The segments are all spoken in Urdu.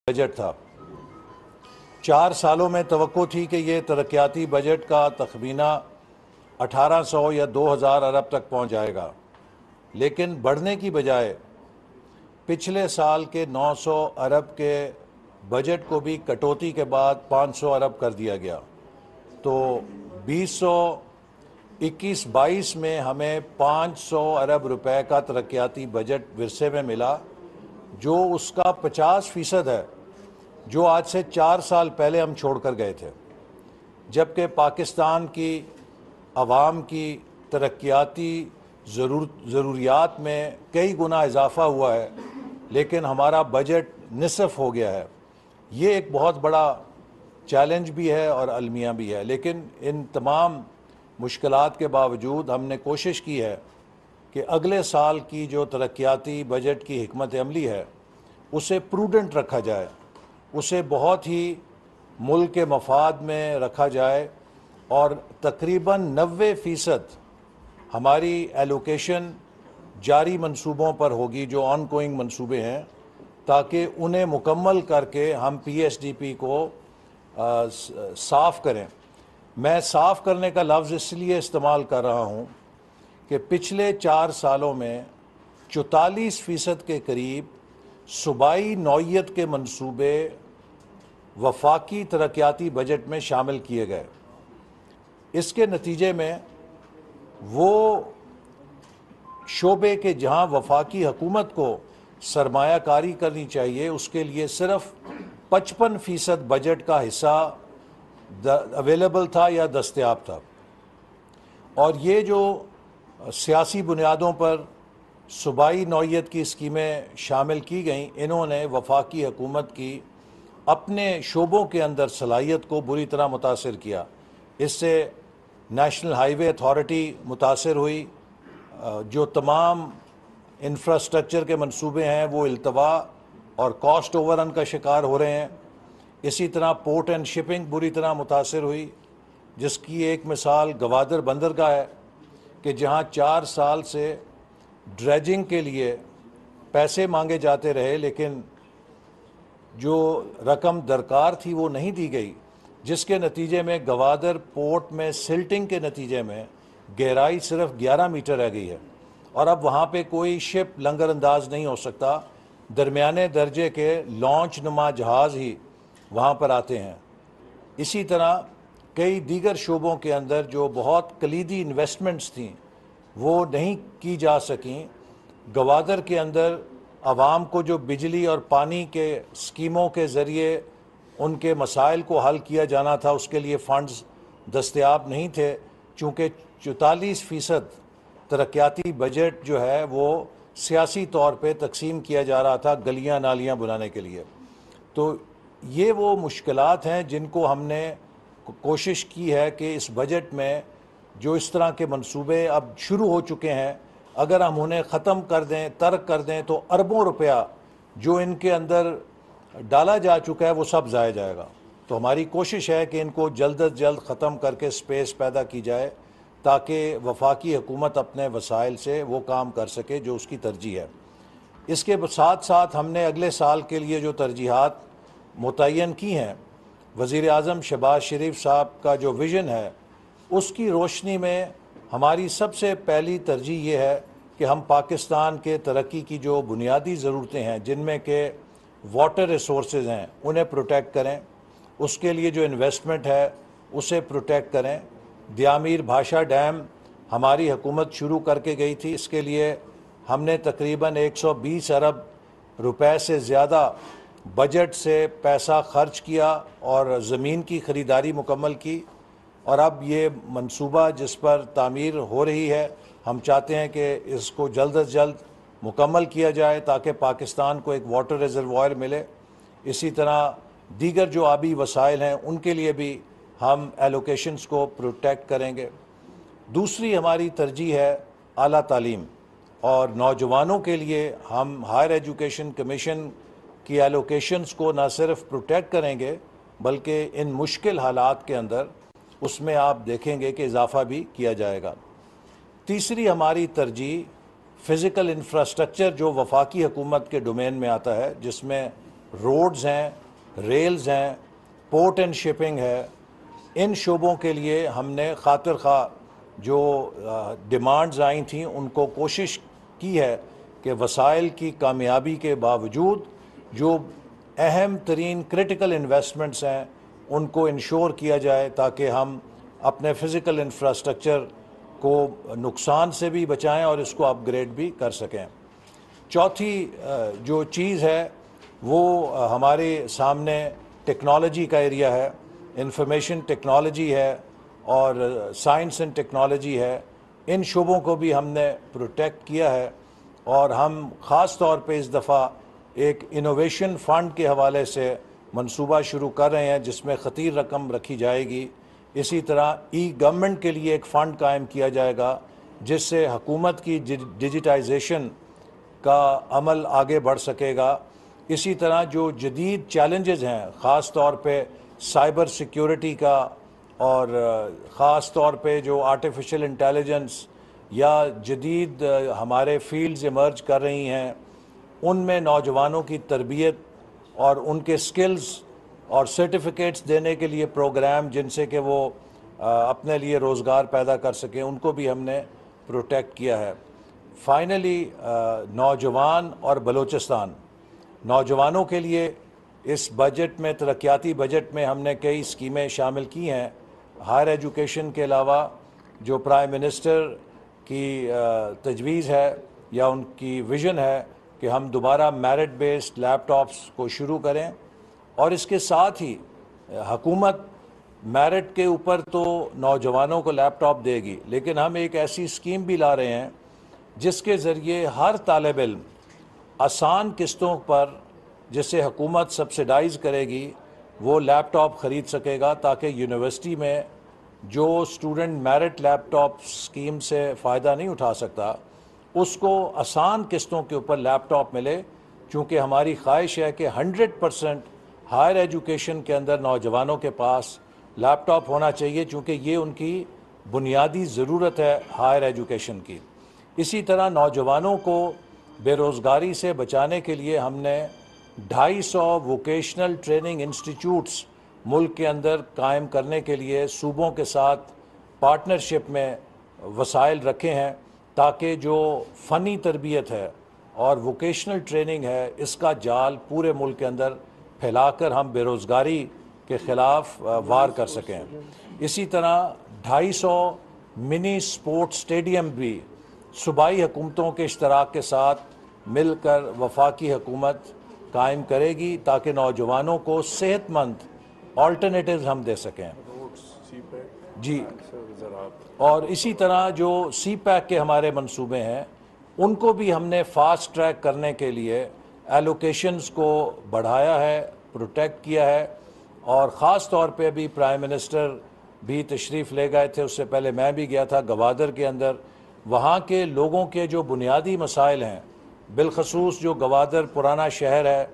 بجٹ تھا۔ 4 سالوں میں توقع تھی کہ یہ ترقیاتی بجٹ کا تخمینہ 1800 یا 2000 ارب تک پہنچ جائے گا، لیکن بڑھنے کی بجائے پچھلے سال کے 900 ارب کے بجٹ کو بھی کٹوتی کے بعد 500 ارب کر دیا گیا۔ تو 2021-22 میں ہمیں 500 ارب روپے کا ترقیاتی بجٹ ورثے میں ملا، جو اس کا 50% ہے جو آج سے 4 سال پہلے ہم چھوڑ کر گئے تھے، جبکہ پاکستان کی عوام کی ترقیاتی ضروریات میں کئی گنا اضافہ ہوا ہے، لیکن ہمارا بجٹ نصف ہو گیا ہے۔ یہ ایک بہت بڑا چیلنج بھی ہے اور المیہ بھی ہے، لیکن ان تمام مشکلات کے باوجود ہم نے کوشش کی ہے کہ اگلے سال کی جو ترقیاتی بجٹ کی حکمت عملی ہے اسے پروڈنٹ رکھا جائے، اسے بہت ہی ملک کے مفاد میں رکھا جائے، اور تقریباً 90% ہماری ایلوکیشن جاری منصوبوں پر ہوگی جو آن گوئنگ منصوبے ہیں، تاکہ انہیں مکمل کر کے ہم پی ایس ڈی پی کو صاف کریں۔ میں صاف کرنے کا لفظ اس لیے استعمال کر رہا ہوں کہ پچھلے 4 سالوں میں 44% کے قریب صوبائی نوعیت کے منصوبے وفاقی ترقیاتی بجٹ میں شامل کیے گئے۔ اس کے نتیجے میں وہ شعبے کے جہاں وفاقی حکومت کو سرمایہ کاری کرنی چاہیے، اس کے لیے صرف 55% بجٹ کا حصہ اویلیبل تھا یا دستیاب تھا، اور یہ جو سیاسی بنیادوں پر صوبائی نوعیت کی اسکیمیں شامل کی گئیں، انہوں نے وفاقی حکومت کی اپنے شعبوں کے اندر صلاحیت کو بری طرح متاثر کیا۔ اس سے نیشنل ہائی وے اتھارٹی متاثر ہوئی، جو تمام انفراسٹرکچر کے منصوبے ہیں وہ التوا اور کاسٹ اوور رن کا شکار ہو رہے ہیں۔ اسی طرح پورٹ اینڈ شپنگ بری طرح متاثر ہوئی، جس کی ایک مثال گوادر بندرگاہ ہے کہ جہاں 4 سال سے ڈریجنگ کے لیے پیسے مانگے جاتے رہے، لیکن جو رقم درکار تھی وہ نہیں دی گئی، جس کے نتیجے میں گوادر پورٹ میں سلٹنگ کے نتیجے میں گہرائی صرف 11 میٹر رہ گئی ہے، اور اب وہاں پہ کوئی شپ لنگر انداز نہیں ہو سکتا، درمیانے درجے کے لانچ نما جہاز ہی وہاں پر آتے ہیں۔ اسی طرح کئی دیگر شعبوں کے اندر جو بہت کلیدی انویسٹمنٹس تھیں وہ نہیں کی جا سکیں۔ گوادر کے اندر عوام کو جو بجلی اور پانی کے اسکیموں کے ذریعے ان کے مسائل کو حل کیا جانا تھا، اس کے لیے فنڈز دستیاب نہیں تھے، چونکہ 44% ترقیاتی بجٹ جو ہے وہ سیاسی طور پہ تقسیم کیا جا رہا تھا گلیاں نالیاں بنانے کے لیے۔ تو یہ وہ مشکلات ہیں جن کو ہم نے کوشش کی ہے کہ اس بجٹ میں جو اس طرح کے منصوبے اب شروع ہو چکے ہیں، اگر ہم انہیں ختم کر دیں، ترک کر دیں، تو اربوں روپیہ جو ان کے اندر ڈالا جا چکا ہے وہ سب ضائع جائے گا۔ تو ہماری کوشش ہے کہ ان کو جلد از جلد ختم کر کے سپیس پیدا کی جائے، تاکہ وفاقی حکومت اپنے وسائل سے وہ کام کر سکے جو اس کی ترجیح ہے۔ اس کے ساتھ ساتھ ہم نے اگلے سال کے لیے جو ترجیحات متعین کی ہیں، وزیر اعظم شہباز شریف صاحب کا جو ویژن ہے، اس کی روشنی میں ہماری سب سے پہلی ترجیح یہ ہے کہ ہم پاکستان کے ترقی کی جو بنیادی ضرورتیں ہیں، جن میں کہ واٹر ریسورسز ہیں، انہیں پروٹیکٹ کریں، اس کے لیے جو انویسٹمنٹ ہے اسے پروٹیکٹ کریں۔ دیامیر بھاشا ڈیم ہماری حکومت شروع کر کے گئی تھی، اس کے لیے ہم نے تقریباً 120 ارب روپے سے زیادہ بجٹ سے پیسہ خرچ کیا اور زمین کی خریداری مکمل کی، اور اب یہ منصوبہ جس پر تعمیر ہو رہی ہے، ہم چاہتے ہیں کہ اس کو جلد از جلد مکمل کیا جائے تاکہ پاکستان کو ایک واٹر ریزروائر ملے۔ اسی طرح دیگر جو آبی وسائل ہیں ان کے لیے بھی ہم ایلوکیشنز کو پروٹیکٹ کریں گے۔ دوسری ہماری ترجیح ہے اعلیٰ تعلیم، اور نوجوانوں کے لیے ہم ہائر ایجوکیشن کمیشن کی ایلوکیشنز کو نہ صرف پروٹیکٹ کریں گے بلکہ ان مشکل حالات کے اندر اس میں آپ دیکھیں گے کہ اضافہ بھی کیا جائے گا۔ تیسری ہماری ترجیح فزیکل انفراسٹرکچر جو وفاقی حکومت کے ڈومین میں آتا ہے، جس میں روڈز ہیں, ریلز ہیں, پورٹ اینڈ شپنگ ہے. ان شعبوں کے لیے ہم نے خاطر خواہ جو ڈیمانڈز آئی تھیں ان کو کوشش کی ہے کہ وسائل کی کامیابی کے باوجود جو اہم ترین کرٹیکل انویسٹمنٹس ہیں ان کو انشور کیا جائے تاکہ ہم اپنے فزیکل انفراسٹرکچر کو نقصان سے بھی بچائیں اور اس کو اپ گریڈ بھی کر سکیں. چوتھی جو چیز ہے وہ ہمارے سامنے ٹیکنالوجی کا ایریا ہے, انفارمیشن ٹیکنالوجی ہے اور سائنس اینڈ ٹیکنالوجی ہے. ان شعبوں کو بھی ہم نے پروٹیکٹ کیا ہے اور ہم خاص طور پہ اس دفعہ ایک انوویشن فنڈ کے حوالے سے منصوبہ شروع کر رہے ہیں جس میں خطیر رقم رکھی جائے گی. اسی طرح ای گورنمنٹ کے لیے ایک فنڈ قائم کیا جائے گا جس سے حکومت کی ڈیجیٹائزیشن کا عمل آگے بڑھ سکے گا. اسی طرح جو جدید چیلنجز ہیں خاص طور پہ سائبر سیکیورٹی کا اور خاص طور پہ جو آرٹیفیشل انٹیلیجنس یا جدید ہمارے فیلڈز ایمرج کر رہی ہیں ان میں نوجوانوں کی تربیت اور ان کے سکلز اور سرٹیفکیٹس دینے کے لیے پروگرام جن سے کہ وہ اپنے لیے روزگار پیدا کر سکیں ان کو بھی ہم نے پروٹیکٹ کیا ہے. فائنلی نوجوان اور بلوچستان, نوجوانوں کے لیے اس بجٹ میں ترقیاتی بجٹ میں ہم نے کئی اسکیمیں شامل کی ہیں. ہائر ایجوکیشن کے علاوہ جو پرائم منسٹر کی تجویز ہے یا ان کی ویژن ہے کہ ہم دوبارہ میرٹ بیسڈ لیپ ٹاپس کو شروع کریں اور اس کے ساتھ ہی حکومت میرٹ کے اوپر تو نوجوانوں کو لیپ ٹاپ دے گی لیکن ہم ایک ایسی اسکیم بھی لا رہے ہیں جس کے ذریعے ہر طالب علم آسان قسطوں پر جسے حکومت سبسیڈائز کرے گی وہ لیپ ٹاپ خرید سکے گا تاکہ یونیورسٹی میں جو اسٹوڈنٹ میرٹ لیپ ٹاپ اسکیم سے فائدہ نہیں اٹھا سکتا اس کو آسان قسطوں کے اوپر لیپ ٹاپ ملے. چونکہ ہماری خواہش ہے کہ 100% ہائر ایجوکیشن کے اندر نوجوانوں کے پاس لیپ ٹاپ ہونا چاہیے چونکہ یہ ان کی بنیادی ضرورت ہے ہائر ایجوکیشن کی. اسی طرح نوجوانوں کو بے روزگاری سے بچانے کے لیے ہم نے 250 ووکیشنل ٹریننگ انسٹیٹیوٹس ملک کے اندر قائم کرنے کے لیے صوبوں کے ساتھ پارٹنرشپ میں وسائل رکھے ہیں تاکہ جو فنی تربیت ہے اور ووکیشنل ٹریننگ ہے اس کا جال پورے ملک کے اندر پھیلا کر ہم بے روزگاری کے خلاف وار کر سکیں. اسی طرح 250 منی سپورٹ اسٹیڈیم بھی صوبائی حکومتوں کے اشتراک کے ساتھ مل کر وفاقی حکومت قائم کرے گی تاکہ نوجوانوں کو صحت مند آلٹرنیٹیوز ہم دے سکیں. جی, اور اسی طرح جو سی پیک کے ہمارے منصوبے ہیں ان کو بھی ہم نے فاسٹ ٹریک کرنے کے لیے ایلوکیشنز کو بڑھایا ہے, پروٹیکٹ کیا ہے اور خاص طور پہ بھی پرائم منسٹر بھی تشریف لے گئے تھے, اس سے پہلے میں بھی گیا تھا گوادر کے اندر. وہاں کے لوگوں کے جو بنیادی مسائل ہیں بالخصوص جو گوادر پرانا شہر ہے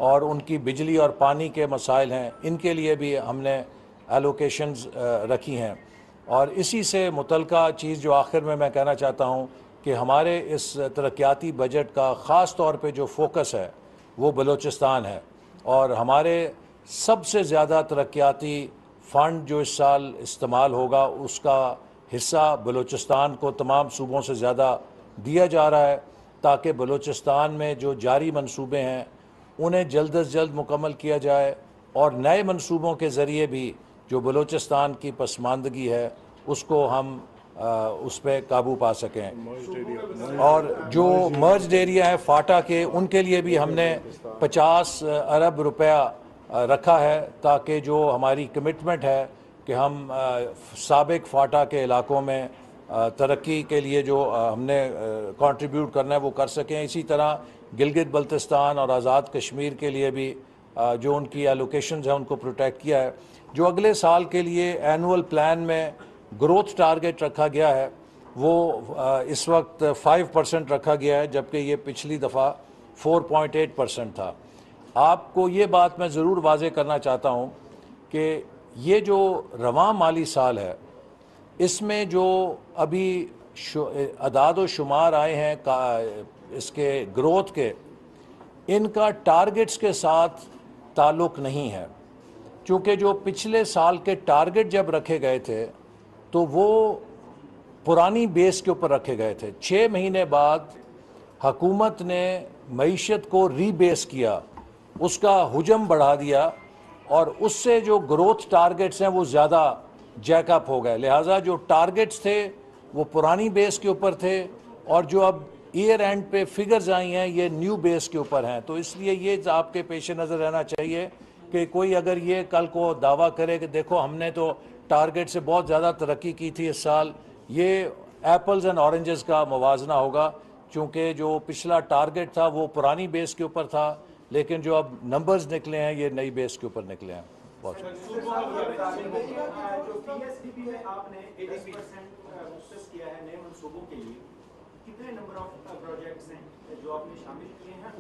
اور ان کی بجلی اور پانی کے مسائل ہیں ان کے لیے بھی ہم نے ایلوکیشنز رکھی ہیں. اور اسی سے متعلقہ چیز جو آخر میں کہنا چاہتا ہوں کہ ہمارے اس ترقیاتی بجٹ کا خاص طور پہ جو فوکس ہے وہ بلوچستان ہے اور ہمارے سب سے زیادہ ترقیاتی فنڈ جو اس سال استعمال ہوگا اس کا حصہ بلوچستان کو تمام صوبوں سے زیادہ دیا جا رہا ہے تاکہ بلوچستان میں جو جاری منصوبے ہیں انہیں جلد از جلد مکمل کیا جائے اور نئے منصوبوں کے ذریعے بھی جو بلوچستان کی پسماندگی ہے اس کو ہم اس پہ قابو پا سکیں. اور جو مرجڈ ایریا ہے فاٹا کے ان کے لیے بھی ہم نے 50 ارب روپیہ رکھا ہے تاکہ جو ہماری کمٹمنٹ ہے کہ ہم سابق فاٹا کے علاقوں میں ترقی کے لیے جو ہم نے کنٹریبیوٹ کرنا ہے وہ کر سکیں. اسی طرح گلگت بلتستان اور آزاد کشمیر کے لیے بھی جو ان کی ایلوکیشنز ہیں ان کو پروٹیکٹ کیا ہے. جو اگلے سال کے لیے اینول پلان میں گروتھ ٹارگٹ رکھا گیا ہے وہ اس وقت 5% رکھا گیا ہے جبکہ یہ پچھلی دفعہ 4.8% تھا. آپ کو یہ بات میں ضرور واضح کرنا چاہتا ہوں کہ یہ جو رواں مالی سال ہے اس میں جو ابھی اعداد و شمار آئے ہیں اس کے گروتھ کے ان کا ٹارگٹس کے ساتھ تعلق نہیں ہے، چونکہ جو پچھلے سال کے ٹارگٹ جب رکھے گئے تھے تو وہ پرانی بیس کے اوپر رکھے گئے تھے۔ 6 مہینے بعد حکومت نے معیشت کو ری بیس کیا، اس کا حجم بڑھا دیا، اور اس سے جو گروتھ ٹارگٹس ہیں وہ زیادہ جیک اپ ہو گئے، لہٰذا جو ٹارگٹس تھے وہ پرانی بیس کے اوپر تھے، اور جو اب ایئر اینڈ پہ فگرز آئی ہیں یہ نیو بیس کے اوپر ہیں۔ تو اس لیے یہ آپ کے پیش نظر رہنا چاہیے کہ کوئی اگر یہ کل کو دعویٰ کرے کہ دیکھو ہم نے تو ٹارگٹ سے بہت زیادہ ترقی کی تھی اس سال، یہ ایپلز اینڈ اورنجز کا موازنہ ہوگا، چونکہ جو پچھلا ٹارگٹ تھا وہ پرانی بیس کے اوپر تھا، لیکن جو اب نمبرز نکلے ہیں یہ نئی بیس کے اوپر نکلے ہیں۔ بہت جو پی ایس ڈی پی میں آپ نے 10% مختص کیا ہے نئے منصوبوں کے لیے، کتنے نمبر آف پروجیکٹس ہیں جو آپ نے شامل کیے ہیں؟